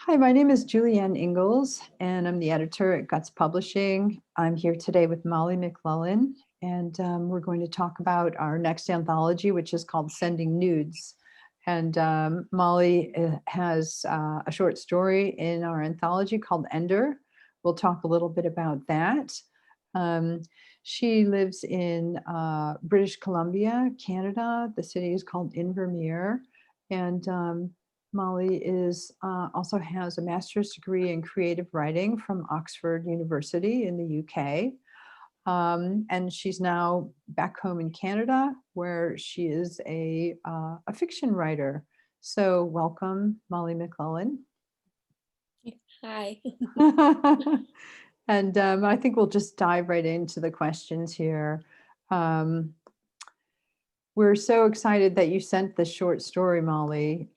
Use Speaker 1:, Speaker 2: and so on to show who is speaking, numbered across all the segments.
Speaker 1: Hi, my name is Julianne Ingalls, and I'm the editor at Guts Publishing. I'm here today with Molly McLellan, and we're going to talk about our next anthology, which is called Sending Nudes. And Molly has a short story in our anthology called Ender. We'll talk a little bit about that. Um, she lives in British Columbia, Canada. The city is called Invermere. And Molly is also has a master's degree in creative writing from Oxford University in the UK. And she's now back home in Canada, where she is a fiction writer. So welcome, Molly McLellan.
Speaker 2: Hi.
Speaker 1: And I think we'll just dive right into the questions here. Um, We're so excited that you sent this short story, Molly.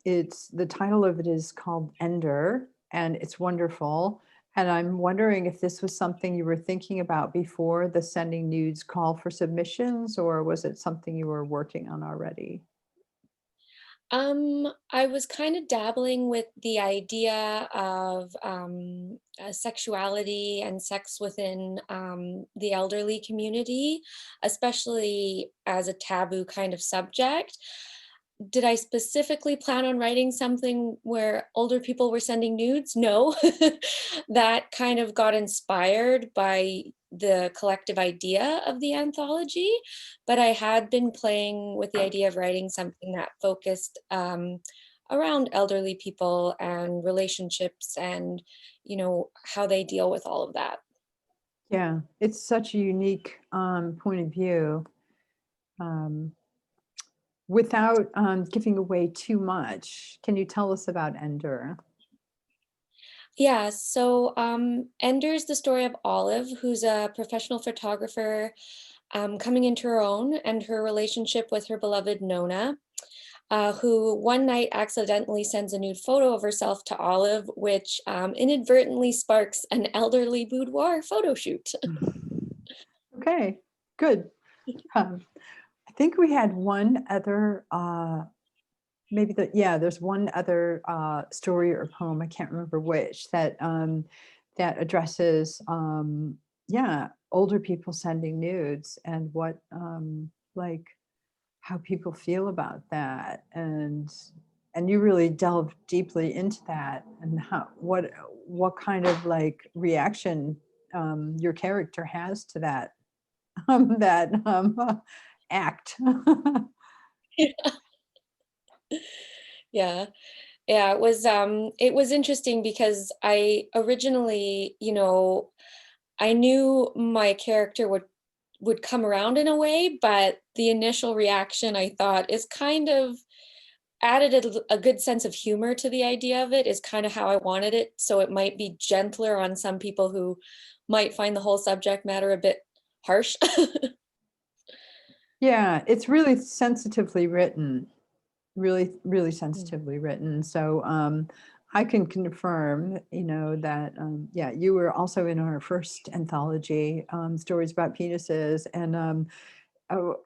Speaker 1: It's the title of it is called Ender, and it's wonderful. And I'm wondering if this was something you were thinking about before the Sending Nudes call for submissions, or was it something you were working on already?
Speaker 2: I was kind of dabbling with the idea of sexuality and sex within the elderly community, especially as a taboo kind of subject. Did I specifically plan on writing something where older people were sending nudes? No. That kind of got inspired by the collective idea of the anthology, but I had been playing with the idea of writing something that focused around elderly people and relationships and, how they deal with all of that.
Speaker 1: Yeah, it's such a unique point of view. Um, without giving away too much, can you tell us about Ender?
Speaker 2: Yeah, so Ender's the story of Olive, who's a professional photographer coming into her own and her relationship with her beloved Nona, who one night accidentally sends a nude photo of herself to Olive, which inadvertently sparks an elderly boudoir photo shoot.
Speaker 1: Okay, good. Um, I think we had one other, there's one other story or poem, I can't remember which, that addresses, yeah, older people sending nudes and what, like, how people feel about that. And you really delve deeply into that and what kind of like reaction your character has to that, that act.
Speaker 2: Yeah. Yeah, it was interesting because I originally, I knew my character would come around in a way, but the initial reaction I thought is kind of added a good sense of humor to the idea of it, is kind of how I wanted it. So it might be gentler on some people who might find the whole subject matter a bit harsh.
Speaker 1: Yeah, it's really sensitively written, really
Speaker 2: Mm.
Speaker 1: sensitively written. So I can confirm, that yeah, you were also in our first anthology, stories about penises, and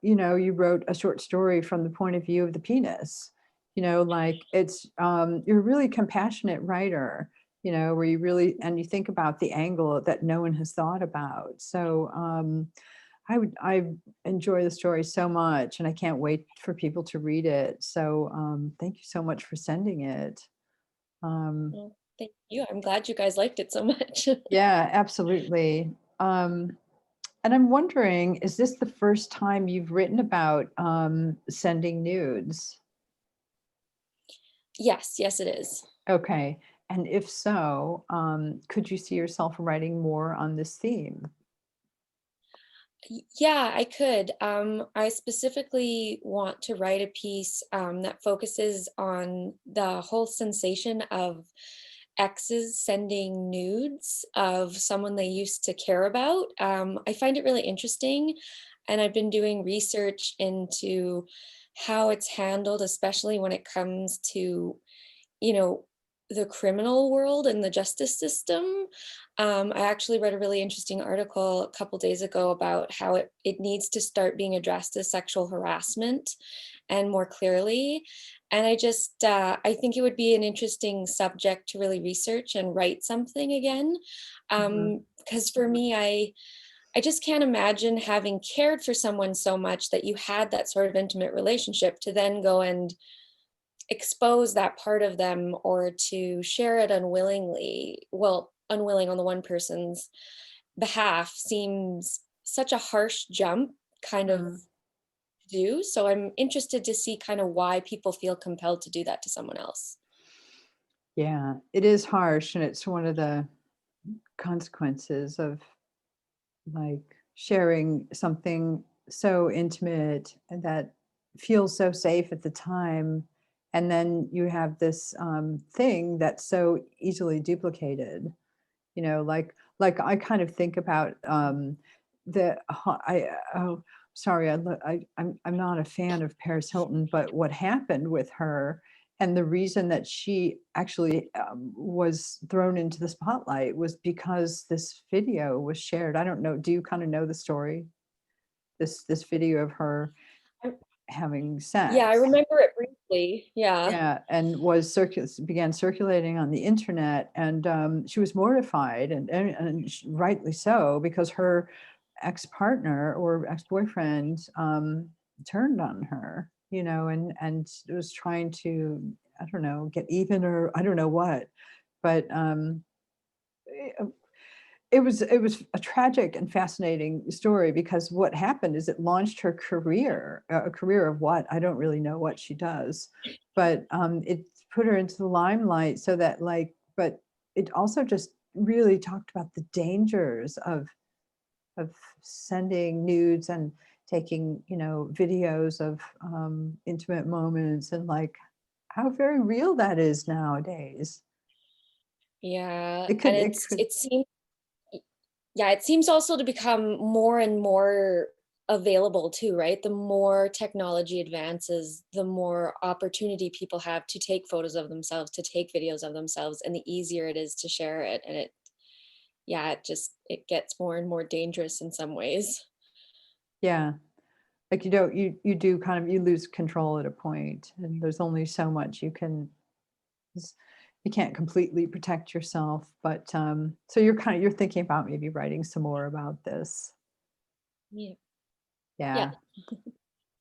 Speaker 1: you wrote a short story from the point of view of the penis. Like it's you're a really compassionate writer. Where you really and you think about the angle that no one has thought about. So I enjoy the story so much, and I can't wait for people to read it. So thank you so much for sending it. Um,
Speaker 2: Well, thank you. I'm glad you guys liked it so much.
Speaker 1: yeah, absolutely. And I'm wondering, is this the first time you've written about sending nudes?
Speaker 2: Yes, yes, it is.
Speaker 1: Okay. And if so, could you see yourself writing more on this theme?
Speaker 2: Yeah, I could. I specifically want to write a piece that focuses on the whole sensation of exes sending nudes of someone they used to care about. I find it really interesting, and I've been doing research into how it's handled, especially when it comes to, you know, the criminal world and the justice system. I actually read a really interesting article a couple days ago about how it needs to start being addressed as sexual harassment and more clearly. And I think it would be an interesting subject to really research and write something again.
Speaker 1: Mhm.
Speaker 2: Because for me, I just can't imagine having cared for someone so much that you had that sort of intimate relationship to then go and expose that part of them or to share it unwillingly. Well, unwilling on the one person's behalf seems such a harsh jump kind of
Speaker 1: Mm.
Speaker 2: to do. So I'm interested to see kind of why people feel compelled to do that to someone else.
Speaker 1: Yeah, it is harsh, and it's one of the consequences of like sharing something so intimate and that feels so safe at the time, and then you have this thing that's so easily duplicated. Like I kind of think about oh, sorry, I'm not a fan of Paris Hilton, but what happened with her and the reason that she actually was thrown into the spotlight was because this video was shared. I don't know. Do you kind of know the story? This video of her
Speaker 2: I-
Speaker 1: having
Speaker 2: Yeah, I
Speaker 1: sex.
Speaker 2: remember it briefly. Yeah.
Speaker 1: Yeah, and began circulating on the internet, and she was mortified, and rightly so, because her ex-partner or ex-boyfriend turned on her, and was trying to, I don't know, get even, or I don't know what, but it was a tragic and fascinating story, because what happened is it launched her career, a career of what? I don't really know what she does, but it put her into the limelight, so that, but it also just really talked about the dangers of sending nudes and taking, videos of intimate moments, and like how very real that is nowadays.
Speaker 2: Yeah.
Speaker 1: It
Speaker 2: And
Speaker 1: could, it could,
Speaker 2: it seems yeah, it seems also to become more and more available too, right? The more technology advances, the more opportunity people have to take photos of themselves, to take videos of themselves, and the easier it is to share it. And it gets more and more dangerous in some ways.
Speaker 1: yeah. Like you do kind of, you lose control at a point, and there's only so much you can't completely protect yourself, but so you're thinking about maybe writing some more about this.
Speaker 2: Yeah. Yeah.
Speaker 1: Yeah,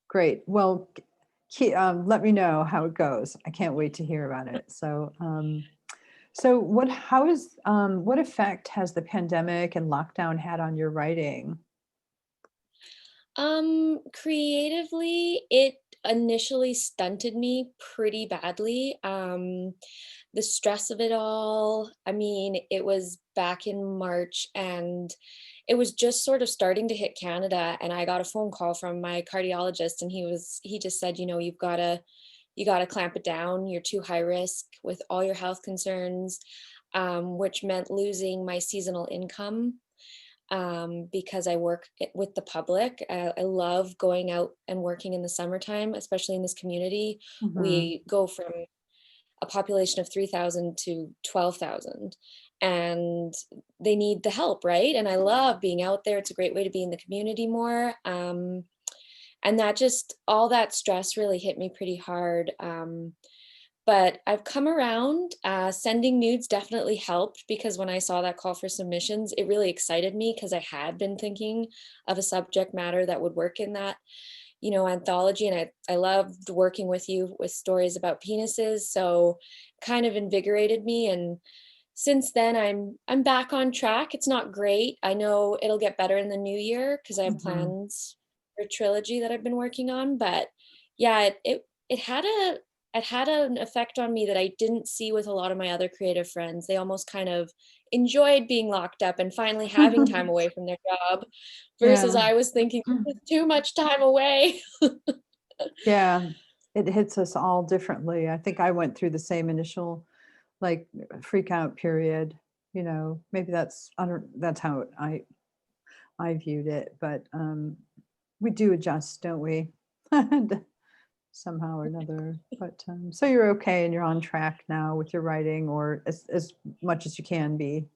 Speaker 1: great. Well, let me know how it goes. I can't wait to hear about it. So what effect has the pandemic and lockdown had on your writing?
Speaker 2: Creatively, it initially stunted me pretty badly. The stress of it all. I mean, it was back in March and it was just sort of starting to hit Canada. And I got a phone call from my cardiologist and he just said, you gotta clamp it down. You're too high risk with all your health concerns, which meant losing my seasonal income because I work with the public. I love going out and working in the summertime, especially in this community.
Speaker 1: Mhm.
Speaker 2: We go from a population of 3,000 to 12,000 and they need the help, right? And I love being out there. It's a great way to be in the community more. And that just all that stress really hit me pretty hard. But I've come around. Sending nudes definitely helped because when I saw that call for submissions, it really excited me because I had been thinking of a subject matter that would work in that, anthology. And I loved working with you with stories about penises. So kind of invigorated me. And since then I'm back on track. It's not great. I know it'll get better in the new year because I have
Speaker 1: Mhm.
Speaker 2: plans for a trilogy that I've been working on. But yeah, it had an effect on me that I didn't see with a lot of my other creative friends. They almost kind of enjoyed being locked up and finally having time away from their job versus
Speaker 1: Yeah.
Speaker 2: I was thinking this is too much time away.
Speaker 1: Yeah, it hits us all differently. I think I went through the same initial, like, freak out period, maybe I don't that's how I viewed it, but we do adjust, don't we? And somehow or another. But so you're okay and you're on track now with your writing, or as much as you can be.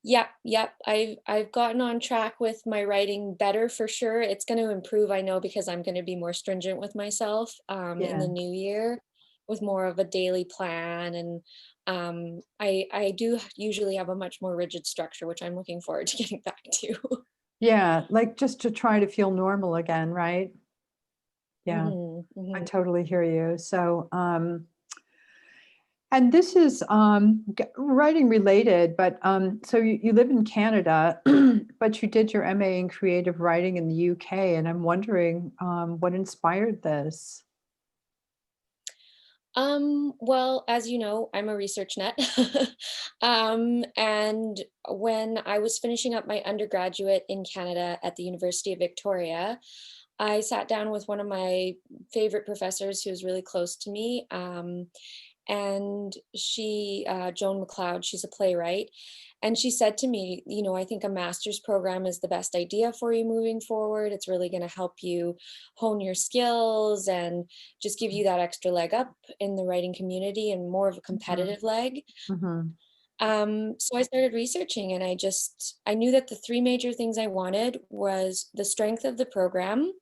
Speaker 2: Yep, yep. I've gotten on track with my writing better for sure. It's going to improve, I know, because I'm going to be more stringent with myself in
Speaker 1: Yeah.
Speaker 2: the new year with more of a daily plan. And I do usually have a much more rigid structure, which I'm looking forward to getting back to.
Speaker 1: Yeah, like just to try to feel normal again, right? Yeah,
Speaker 2: hmm
Speaker 1: I
Speaker 2: hmm
Speaker 1: totally hear you. So, and this is writing related, but so you live in Canada, but you did your MA in creative writing in the UK, and I'm wondering what inspired this.
Speaker 2: Well, as you know, I'm a research nut. And when I was finishing up my undergraduate in Canada at the University of Victoria, I sat down with one of my favorite professors who was really close to me. And she, Joan McLeod, she's a playwright. And she said to me, I think a master's program is the best idea for you moving forward. It's really going to help you hone your skills and just give you that extra leg up in the writing community and more of a
Speaker 1: Mhm,
Speaker 2: competitive leg.
Speaker 1: mhm,
Speaker 2: So I started researching and I knew that the three major things I wanted was the strength of the program,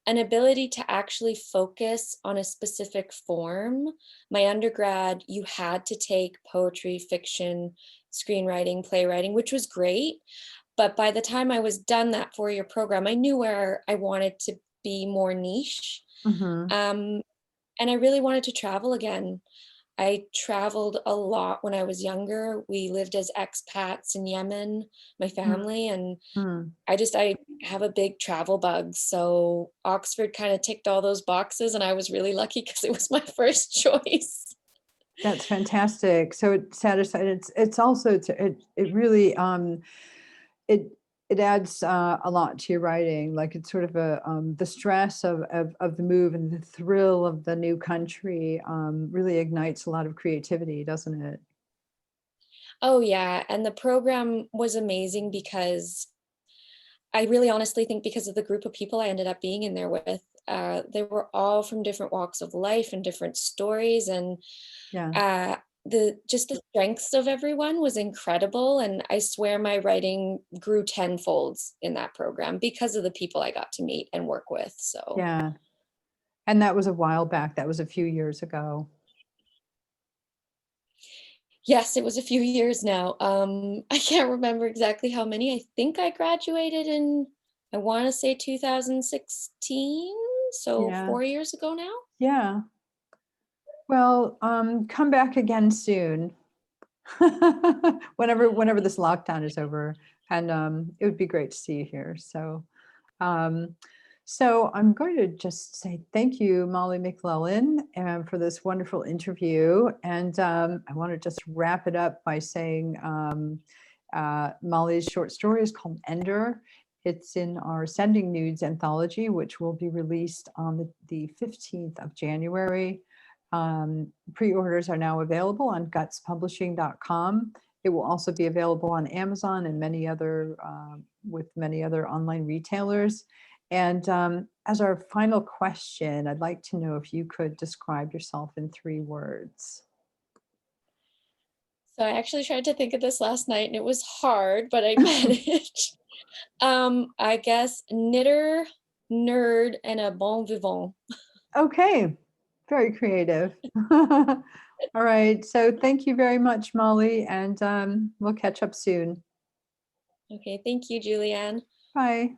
Speaker 2: an ability to actually focus on a specific form. My undergrad, you had to take poetry, fiction, screenwriting, playwriting, which was great. But by the time I was done that 4-year program, I knew where I wanted to be more niche.
Speaker 1: mhm.
Speaker 2: Um, and I really wanted to travel again. I traveled a lot when I was younger. We lived as expats in Yemen, my
Speaker 1: Mm,
Speaker 2: family, and
Speaker 1: mm.
Speaker 2: I have a big travel bug. So Oxford kind of ticked all those boxes, and I was really lucky because it was my first choice.
Speaker 1: That's fantastic. So it satisfied. It's also it really it it adds a lot to your writing. Like it's sort of a the stress of the move and the thrill of the new country really ignites a lot of creativity, doesn't it?
Speaker 2: Oh yeah, and the program was amazing because I really honestly think because of the group of people I ended up being in there with. They were all from different walks of life and different stories, and
Speaker 1: Yeah.
Speaker 2: uh, the strengths of everyone was incredible. And I swear my writing grew tenfolds in that program because of the people I got to meet and work with. So
Speaker 1: Yeah. And that was a while back. That was a few years ago.
Speaker 2: yes, it was a few years now. I can't remember exactly how many. I think I graduated in, I want to say 2016, so
Speaker 1: Yeah.
Speaker 2: 4 years ago now.
Speaker 1: Yeah. Well, come back again soon. Whenever this lockdown is over, and it would be great to see you here. Um, so I'm going to just say thank you, Molly McLellan, for this wonderful interview. And I want to just wrap it up by saying Molly's short story is called Ender. It's in our Sending Nudes anthology, which will be released on the 15th of January. Pre-orders are now available on gutspublishing.com. It will also be available on Amazon and many other with many other online retailers. And as our final question, I'd like to know if you could describe yourself in 3 words.
Speaker 2: So I actually tried to think of this last night and it was hard, but I managed. I guess knitter, nerd, and a bon vivant.
Speaker 1: Okay, very creative. All right, so thank you very much, Molly, and we'll catch up soon.
Speaker 2: Okay, thank you, Julianne.
Speaker 1: Bye.